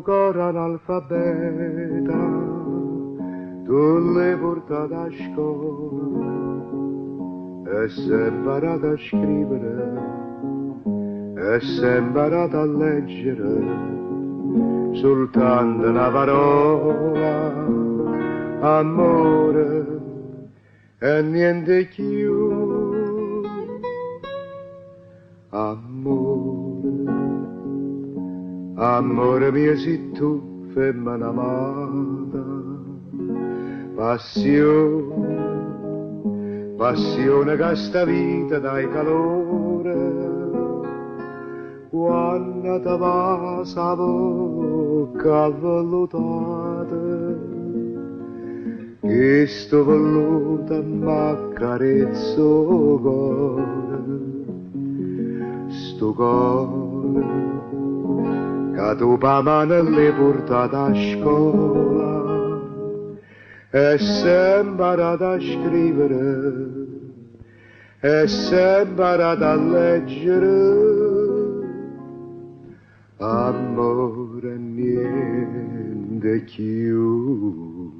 cor analfabeta, tu l'hai portato a scuola e sei imparato a scrivere e sei imparato a leggere soltanto una parola, amore e niente più. Amore, amore mio, se tu femmina amata, passione, passione che sta vita dai calore, quando ti va sa bocca vellutata, che sto velluta m'accarezzo cuore, sto cuore che tu pa mano l'hai portato a scuola e sei imparato a scrivere e sei imparato a leggere, amore niente più.